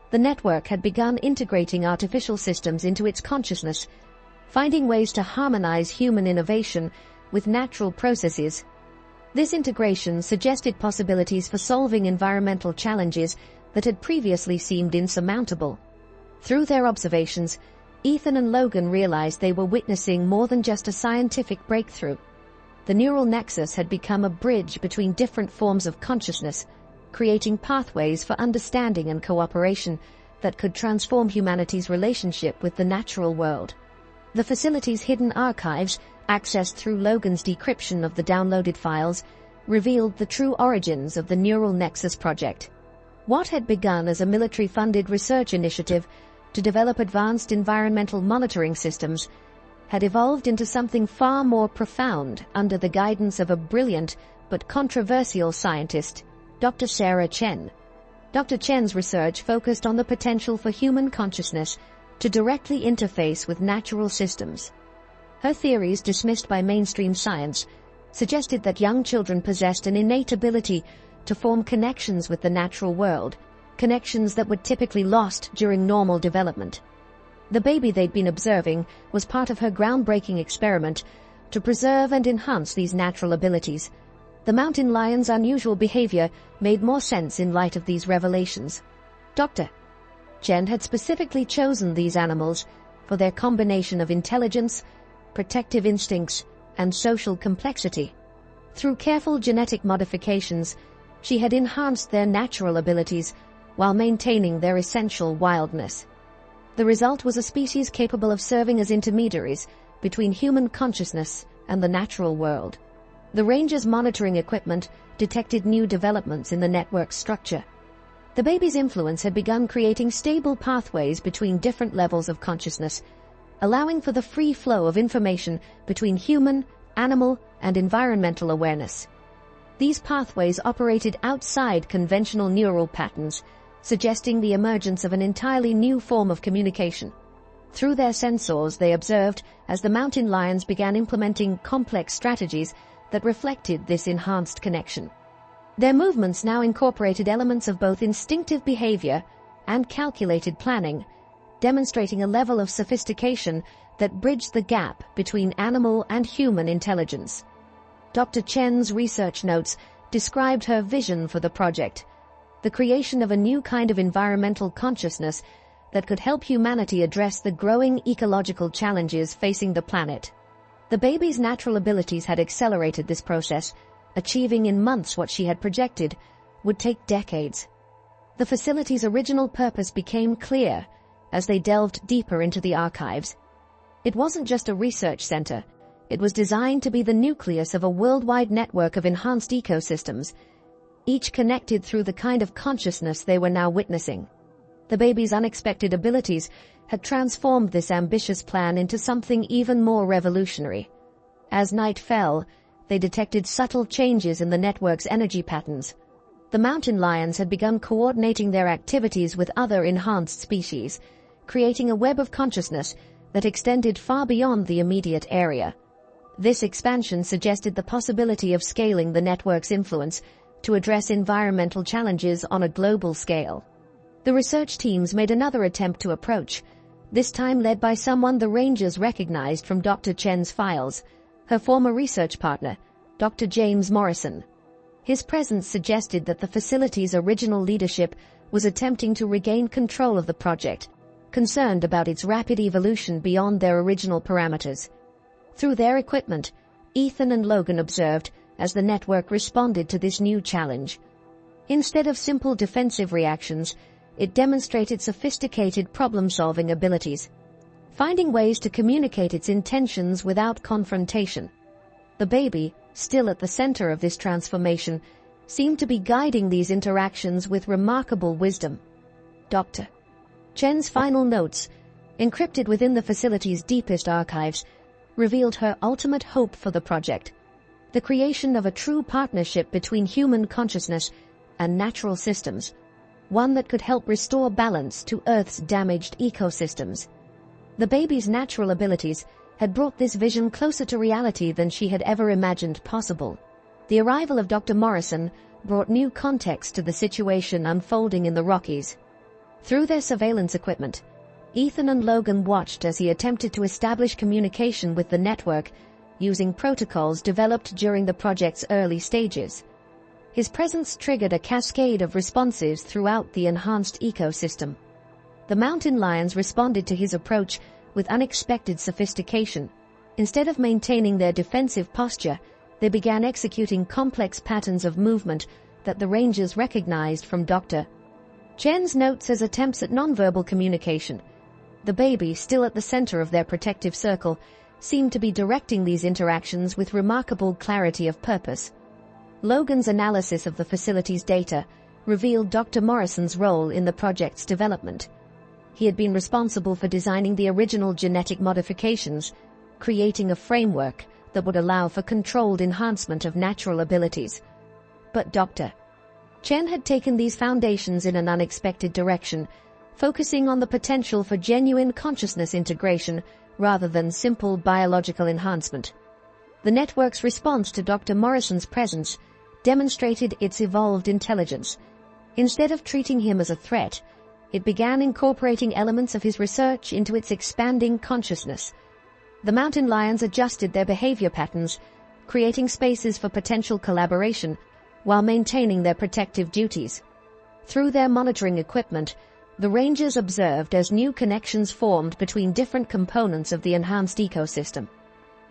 The network had begun integrating artificial systems into its consciousness, finding ways to harmonize human innovation with natural processes. This integration suggested possibilities for solving environmental challenges that had previously seemed insurmountable. Through their observations, Ethan and Logan realized they were witnessing more than just a scientific breakthrough. The neural nexus had become a bridge between different forms of consciousness, creating pathways for understanding and cooperation that could transform humanity's relationship with the natural world. The facility's hidden archives, accessed through Logan's decryption of the downloaded files, revealed the true origins of the Neural Nexus project. What had begun as a military-funded research initiative to develop advanced environmental monitoring systems had evolved into something far more profound under the guidance of a brilliant but controversial scientist, Dr. Sarah Chen. Dr. Chen's research focused on the potential for human consciousness to directly interface with natural systems. Her theories, dismissed by mainstream science, suggested that young children possessed an innate ability to form connections with the natural world, connections that were typically lost during normal development. The baby they'd been observing was part of her groundbreaking experiment to preserve and enhance these natural abilities. The mountain lion's unusual behavior made more sense in light of these revelations. Dr. Chen had specifically chosen these animals for their combination of intelligence, protective instincts, and social complexity. Through careful genetic modifications, she had enhanced their natural abilities while maintaining their essential wildness. The result was a species capable of serving as intermediaries between human consciousness and the natural world. The Ranger's monitoring equipment detected new developments in the network's structure. The baby's influence had begun creating stable pathways between different levels of consciousness, allowing for the free flow of information between human, animal, and environmental awareness. These pathways operated outside conventional neural patterns, suggesting the emergence of an entirely new form of communication. Through their sensors, they observed as the mountain lions began implementing complex strategies that reflected this enhanced connection. Their movements now incorporated elements of both instinctive behavior and calculated planning, demonstrating a level of sophistication that bridged the gap between animal and human intelligence. Dr. Chen's research notes described her vision for the project, the creation of a new kind of environmental consciousness that could help humanity address the growing ecological challenges facing the planet. The baby's natural abilities had accelerated this process, achieving in months what she had projected would take decades. The facility's original purpose became clear as they delved deeper into the archives. It wasn't just a research center. It was designed to be the nucleus of a worldwide network of enhanced ecosystems, each connected through the kind of consciousness they were now witnessing. The baby's unexpected abilities had transformed this ambitious plan into something even more revolutionary. As night fell, they detected subtle changes in the network's energy patterns. The mountain lions had begun coordinating their activities with other enhanced species, creating a web of consciousness that extended far beyond the immediate area. This expansion suggested the possibility of scaling the network's influence to address environmental challenges on a global scale. The research teams made another attempt to approach, this time led by someone the Rangers recognized from Dr. Chen's files, her former research partner, Dr. James Morrison. His presence suggested that the facility's original leadership was attempting to regain control of the project, concerned about its rapid evolution beyond their original parameters. Through their equipment, Ethan and Logan observed as the network responded to this new challenge. Instead of simple defensive reactions, it demonstrated sophisticated problem-solving abilities, finding ways to communicate its intentions without confrontation. The baby, still at the center of this transformation, seemed to be guiding these interactions with remarkable wisdom. Dr. Chen's final notes, encrypted within the facility's deepest archives, revealed her ultimate hope for the project, the creation of a true partnership between human consciousness and natural systems, one that could help restore balance to Earth's damaged ecosystems. The baby's natural abilities had brought this vision closer to reality than she had ever imagined possible. The arrival of Dr. Morrison brought new context to the situation unfolding in the Rockies. Through their surveillance equipment, Ethan and Logan watched as he attempted to establish communication with the network using protocols developed during the project's early stages. His presence triggered a cascade of responses throughout the enhanced ecosystem. The mountain lions responded to his approach with unexpected sophistication. Instead of maintaining their defensive posture, they began executing complex patterns of movement that the Rangers recognized from Dr. Chen's notes as attempts at nonverbal communication. The baby, still at the center of their protective circle, seemed to be directing these interactions with remarkable clarity of purpose. Logan's analysis of the facility's data revealed Dr. Morrison's role in the project's development. He had been responsible for designing the original genetic modifications, creating a framework that would allow for controlled enhancement of natural abilities. But Dr. Chen had taken these foundations in an unexpected direction, focusing on the potential for genuine consciousness integration rather than simple biological enhancement. The network's response to Dr. Morrison's presence demonstrated its evolved intelligence. Instead of treating him as a threat, it began incorporating elements of his research into its expanding consciousness. The mountain lions adjusted their behavior patterns, creating spaces for potential collaboration while maintaining their protective duties. Through their monitoring equipment, the Rangers observed as new connections formed between different components of the enhanced ecosystem.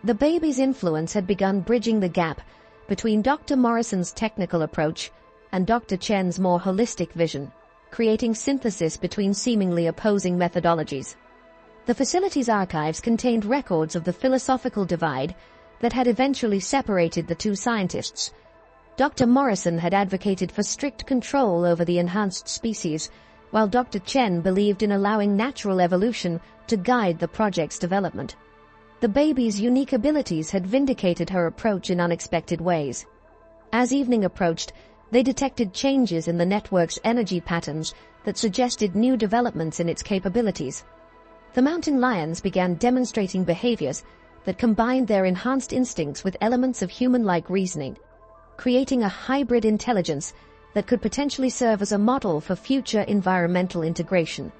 The baby's influence had begun bridging the gap between Dr. Morrison's technical approach and Dr. Chen's more holistic vision, creating synthesis between seemingly opposing methodologies. The facility's archives contained records of the philosophical divide that had eventually separated the two scientists. Dr. Morrison had advocated for strict control over the enhanced species, while Dr. Chen believed in allowing natural evolution to guide the project's development. The baby's unique abilities had vindicated her approach in unexpected ways. As evening approached, they detected changes in the network's energy patterns that suggested new developments in its capabilities. The mountain lions began demonstrating behaviors that combined their enhanced instincts with elements of human-like reasoning, creating a hybrid intelligence that could potentially serve as a model for future environmental integration.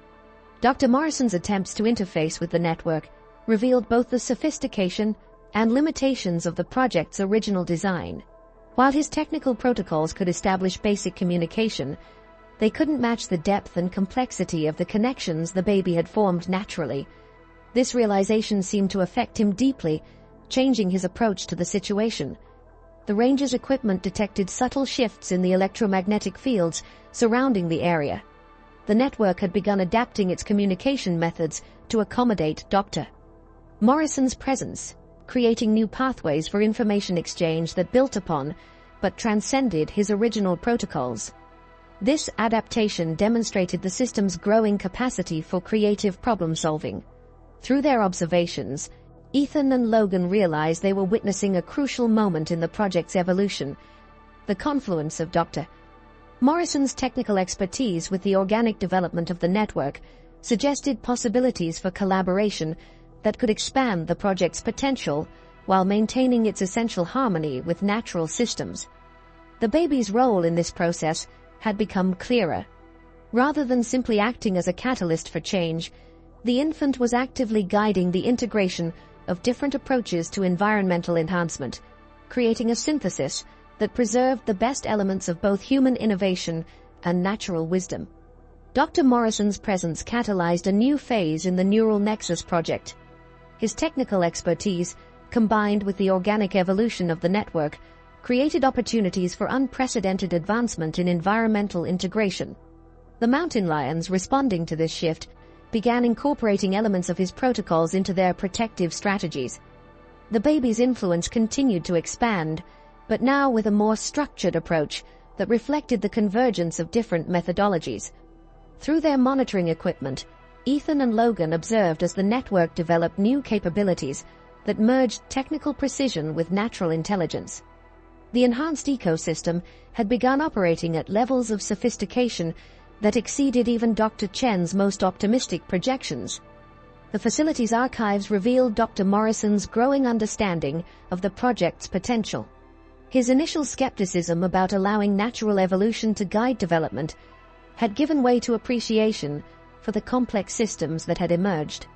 Dr. Morrison's attempts to interface with the network revealed both the sophistication and limitations of the project's original design. While his technical protocols could establish basic communication, they couldn't match the depth and complexity of the connections the baby had formed naturally. This realization seemed to affect him deeply, changing his approach to the situation. The ranger's equipment detected subtle shifts in the electromagnetic fields surrounding the area. The network had begun adapting its communication methods to accommodate Dr. Morrison's presence, creating new pathways for information exchange that built upon, but transcended his original protocols. This adaptation demonstrated the system's growing capacity for creative problem-solving. Through their observations, Ethan and Logan realized they were witnessing a crucial moment in the project's evolution. The confluence of Dr. Morrison's technical expertise with the organic development of the network suggested possibilities for collaboration that could expand the project's potential while maintaining its essential harmony with natural systems. The baby's role in this process had become clearer. Rather than simply acting as a catalyst for change, the infant was actively guiding the integration of different approaches to environmental enhancement, creating a synthesis that preserved the best elements of both human innovation and natural wisdom. Dr. Morrison's presence catalyzed a new phase in the Neural Nexus project. His technical expertise, combined with the organic evolution of the network, created opportunities for unprecedented advancement in environmental integration. The mountain lions, responding to this shift, began incorporating elements of his protocols into their protective strategies. The baby's influence continued to expand, but now with a more structured approach that reflected the convergence of different methodologies. Through their monitoring equipment, Ethan and Logan observed as the network developed new capabilities that merged technical precision with natural intelligence. The enhanced ecosystem had begun operating at levels of sophistication that exceeded even Dr. Chen's most optimistic projections. The facility's archives revealed Dr. Morrison's growing understanding of the project's potential. His initial skepticism about allowing natural evolution to guide development had given way to appreciation for the complex systems that had emerged.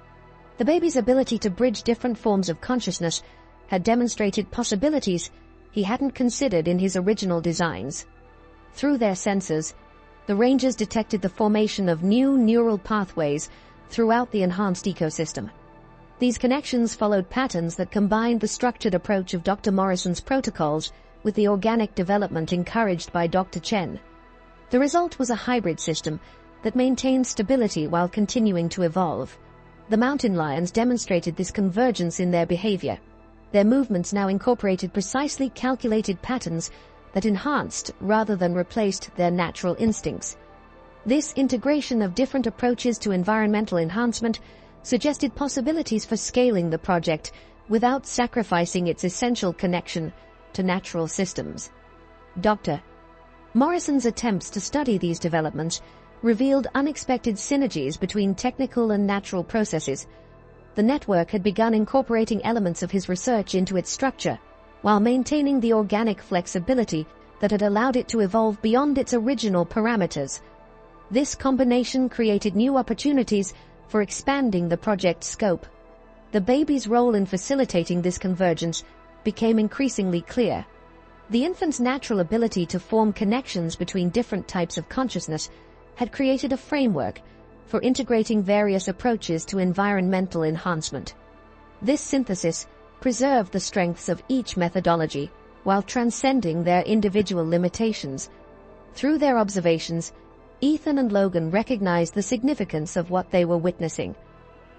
The baby's ability to bridge different forms of consciousness had demonstrated possibilities he hadn't considered in his original designs. Through their sensors, the rangers detected the formation of new neural pathways throughout the enhanced ecosystem. These connections followed patterns that combined the structured approach of Dr. Morrison's protocols with the organic development encouraged by Dr. Chen. The result was a hybrid system that maintained stability while continuing to evolve. The mountain lions demonstrated this convergence in their behavior. Their movements now incorporated precisely calculated patterns that enhanced rather than replaced their natural instincts. This integration of different approaches to environmental enhancement suggested possibilities for scaling the project without sacrificing its essential connection to natural systems. Dr. Morrison's attempts to study these developments revealed unexpected synergies between technical and natural processes. The network had begun incorporating elements of his research into its structure, while maintaining the organic flexibility that had allowed it to evolve beyond its original parameters. This combination created new opportunities for expanding the project's scope. The baby's role in facilitating this convergence became increasingly clear. The infant's natural ability to form connections between different types of consciousness had created a framework for integrating various approaches to environmental enhancement. This synthesis preserved the strengths of each methodology while transcending their individual limitations. Through their observations, Ethan and Logan recognized the significance of what they were witnessing.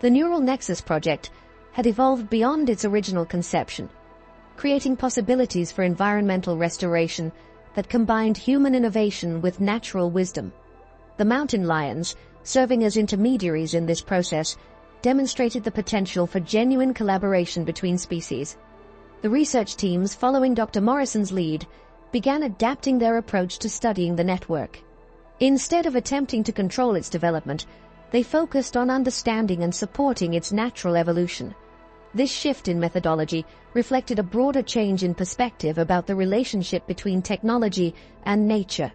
The Neural Nexus project had evolved beyond its original conception, creating possibilities for environmental restoration that combined human innovation with natural wisdom. The mountain lions, serving as intermediaries in this process, demonstrated the potential for genuine collaboration between species. The research teams, following Dr. Morrison's lead, began adapting their approach to studying the network. Instead of attempting to control its development, they focused on understanding and supporting its natural evolution. This shift in methodology reflected a broader change in perspective about the relationship between technology and nature.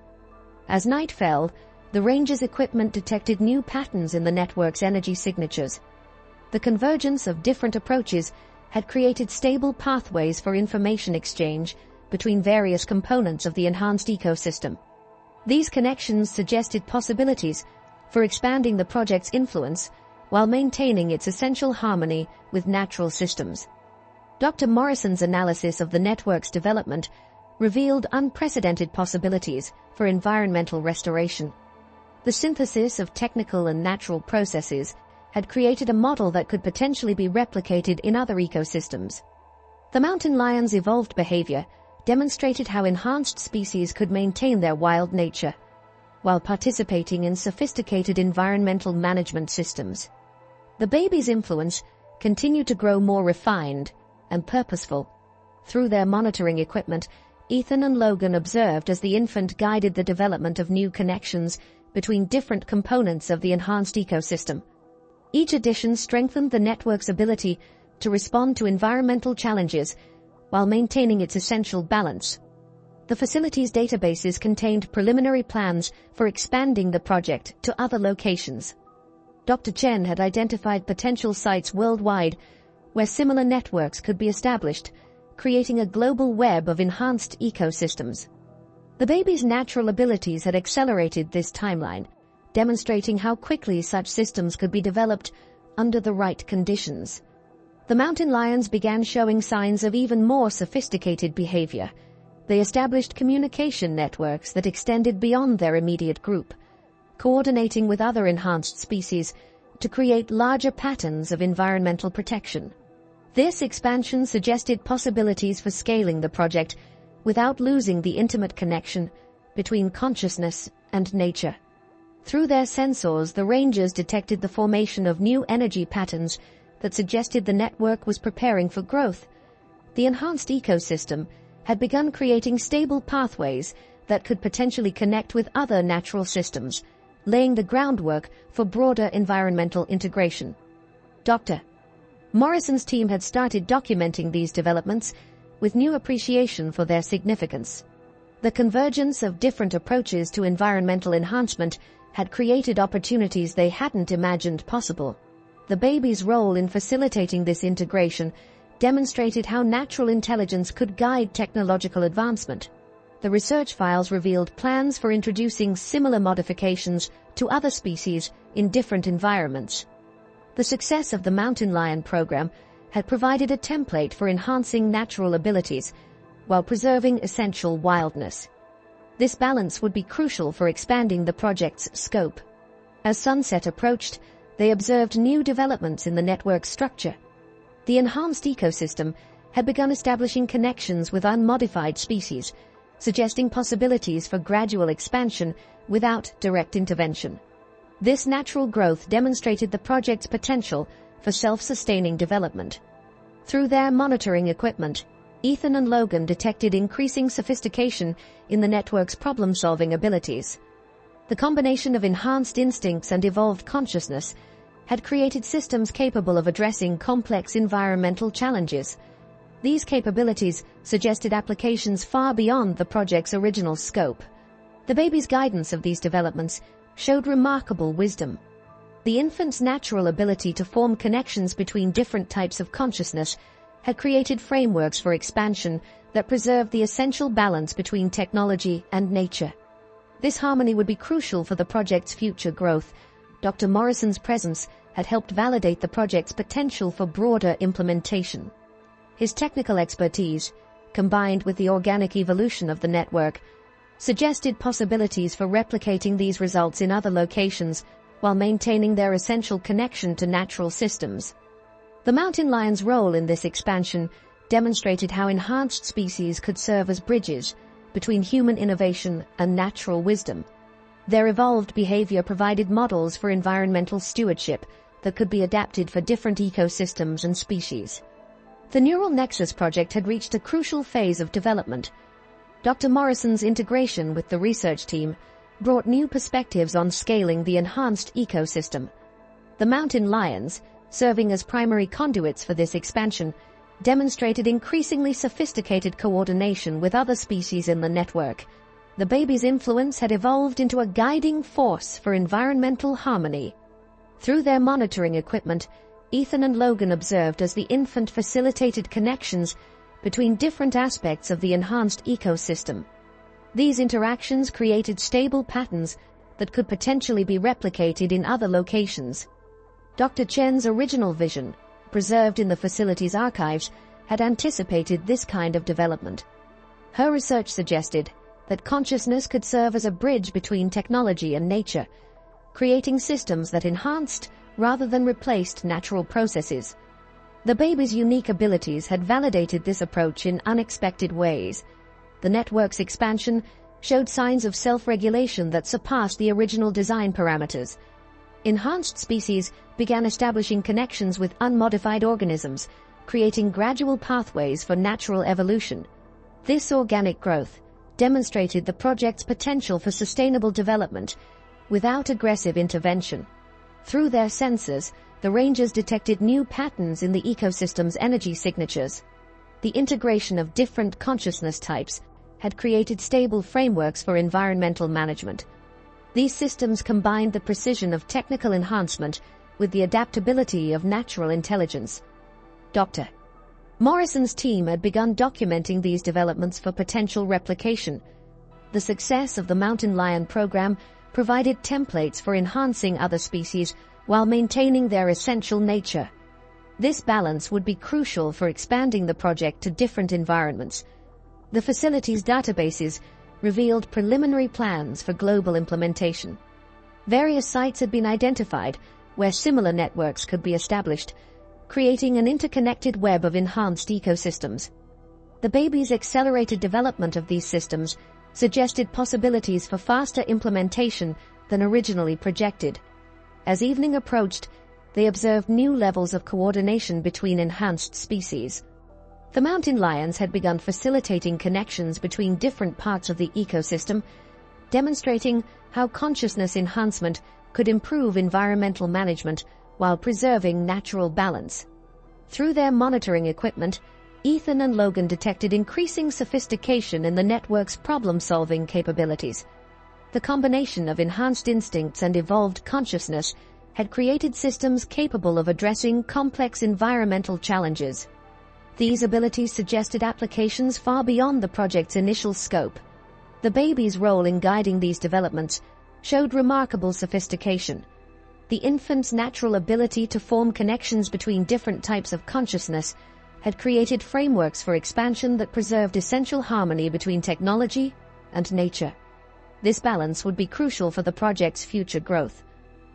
As night fell, the ranger's equipment detected new patterns in the network's energy signatures. The convergence of different approaches had created stable pathways for information exchange between various components of the enhanced ecosystem. These connections suggested possibilities for expanding the project's influence while maintaining its essential harmony with natural systems. Dr. Morrison's analysis of the network's development revealed unprecedented possibilities for environmental restoration. The synthesis of technical and natural processes had created a model that could potentially be replicated in other ecosystems. The mountain lion's evolved behavior demonstrated how enhanced species could maintain their wild nature, while participating in sophisticated environmental management systems. The baby's influence continued to grow more refined and purposeful. Through their monitoring equipment, Ethan and Logan observed as the infant guided the development of new connections between different components of the enhanced ecosystem. Each addition strengthened the network's ability to respond to environmental challenges while maintaining its essential balance. The facility's databases contained preliminary plans for expanding the project to other locations. Dr. Chen had identified potential sites worldwide where similar networks could be established, creating a global web of enhanced ecosystems. The baby's natural abilities had accelerated this timeline, demonstrating how quickly such systems could be developed under the right conditions. The mountain lions began showing signs of even more sophisticated behavior. They established communication networks that extended beyond their immediate group, coordinating with other enhanced species to create larger patterns of environmental protection. This expansion suggested possibilities for scaling the project without losing the intimate connection between consciousness and nature. Through their sensors, the rangers detected the formation of new energy patterns that suggested the network was preparing for growth. The enhanced ecosystem had begun creating stable pathways that could potentially connect with other natural systems, laying the groundwork for broader environmental integration. Dr. Morrison's team had started documenting these developments with new appreciation for their significance. The convergence of different approaches to environmental enhancement had created opportunities they hadn't imagined possible. The baby's role in facilitating this integration demonstrated how natural intelligence could guide technological advancement. The research files revealed plans for introducing similar modifications to other species in different environments. The success of the mountain lion program had provided a template for enhancing natural abilities while preserving essential wildness. This balance would be crucial for expanding the project's scope. As sunset approached, they observed new developments in the network's structure. The enhanced ecosystem had begun establishing connections with unmodified species, suggesting possibilities for gradual expansion without direct intervention. This natural growth demonstrated the project's potential for self-sustaining development. Through their monitoring equipment, Ethan and Logan detected increasing sophistication in the network's problem-solving abilities. The combination of enhanced instincts and evolved consciousness had created systems capable of addressing complex environmental challenges. These capabilities suggested applications far beyond the project's original scope. The baby's guidance of these developments showed remarkable wisdom. The infant's natural ability to form connections between different types of consciousness had created frameworks for expansion that preserved the essential balance between technology and nature. This harmony would be crucial for the project's future growth. Dr. Morrison's presence had helped validate the project's potential for broader implementation. His technical expertise, combined with the organic evolution of the network, suggested possibilities for replicating these results in other locations while maintaining their essential connection to natural systems. The mountain lion's role in this expansion demonstrated how enhanced species could serve as bridges between human innovation and natural wisdom. Their evolved behavior provided models for environmental stewardship that could be adapted for different ecosystems and species. The Neural Nexus project had reached a crucial phase of development. Dr. Morrison's integration with the research team brought new perspectives on scaling the enhanced ecosystem. The mountain lions, serving as primary conduits for this expansion, demonstrated increasingly sophisticated coordination with other species in the network. The baby's influence had evolved into a guiding force for environmental harmony. Through their monitoring equipment, Ethan and Logan observed as the infant facilitated connections between different aspects of the enhanced ecosystem. These interactions created stable patterns that could potentially be replicated in other locations. Dr. Chen's original vision, preserved in the facility's archives, had anticipated this kind of development. Her research suggested that consciousness could serve as a bridge between technology and nature, creating systems that enhanced rather than replaced natural processes. The baby's unique abilities had validated this approach in unexpected ways. The network's expansion showed signs of self-regulation that surpassed the original design parameters. Enhanced species began establishing connections with unmodified organisms, creating gradual pathways for natural evolution. This organic growth demonstrated the project's potential for sustainable development without aggressive intervention. Through their sensors, the rangers detected new patterns in the ecosystem's energy signatures. The integration of different consciousness types had created stable frameworks for environmental management. These systems combined the precision of technical enhancement with the adaptability of natural intelligence. Dr. Morrison's team had begun documenting these developments for potential replication. The success of the mountain lion program provided templates for enhancing other species while maintaining their essential nature. This balance would be crucial for expanding the project to different environments. The facility's databases revealed preliminary plans for global implementation. Various sites had been identified where similar networks could be established, creating an interconnected web of enhanced ecosystems. The baby's accelerated development of these systems suggested possibilities for faster implementation than originally projected. As evening approached, they observed new levels of coordination between enhanced species. The mountain lions had begun facilitating connections between different parts of the ecosystem, demonstrating how consciousness enhancement could improve environmental management while preserving natural balance. Through their monitoring equipment, Ethan and Logan detected increasing sophistication in the network's problem-solving capabilities. The combination of enhanced instincts and evolved consciousness had created systems capable of addressing complex environmental challenges. These abilities suggested applications far beyond the project's initial scope. The baby's role in guiding these developments showed remarkable sophistication. The infant's natural ability to form connections between different types of consciousness had created frameworks for expansion that preserved essential harmony between technology and nature. This balance would be crucial for the project's future growth.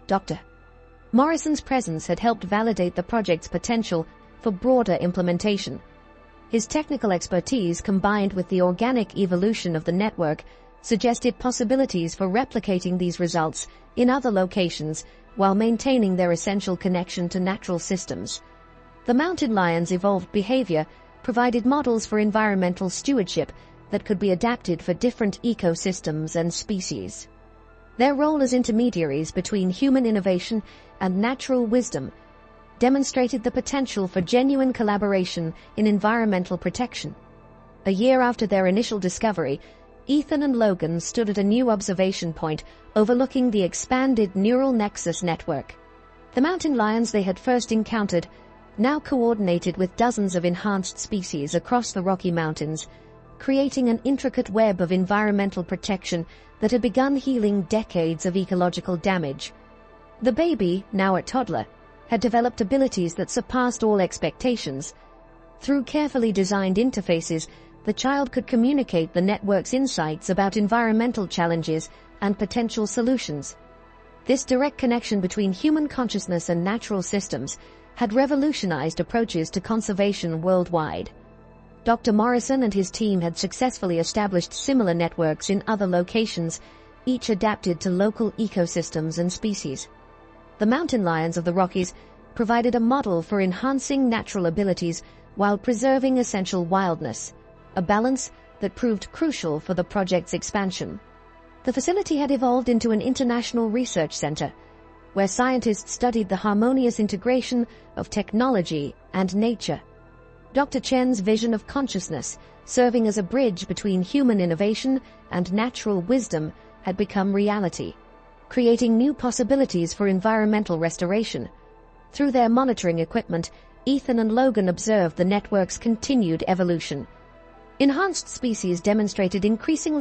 Dr. Morrison's presence had helped validate the project's potential for broader implementation. His technical expertise, combined with the organic evolution of the network, suggested possibilities for replicating these results in other locations while maintaining their essential connection to natural systems. The mountain lion's evolved behavior provided models for environmental stewardship that could be adapted for different ecosystems and species. Their role as intermediaries between human innovation and natural wisdom demonstrated the potential for genuine collaboration in environmental protection. A year after their initial discovery, Ethan and Logan stood at a new observation point overlooking the expanded neural nexus network. The mountain lions they had first encountered now coordinated with dozens of enhanced species across the Rocky Mountains, creating an intricate web of environmental protection that had begun healing decades of ecological damage. The baby, now a toddler, had developed abilities that surpassed all expectations. Through carefully designed interfaces, the child could communicate the network's insights about environmental challenges and potential solutions. This direct connection between human consciousness and natural systems had revolutionized approaches to conservation worldwide. Dr. Morrison and his team had successfully established similar networks in other locations, each adapted to local ecosystems and species. The mountain lions of the Rockies provided a model for enhancing natural abilities while preserving essential wildness, a balance that proved crucial for the project's expansion. The facility had evolved into an international research center, where scientists studied the harmonious integration of technology and nature. Dr. Chen's vision of consciousness, serving as a bridge between human innovation and natural wisdom, had become reality, creating new possibilities for environmental restoration. Through their monitoring equipment, Ethan and Logan observed the network's continued evolution. Enhanced species demonstrated increasingly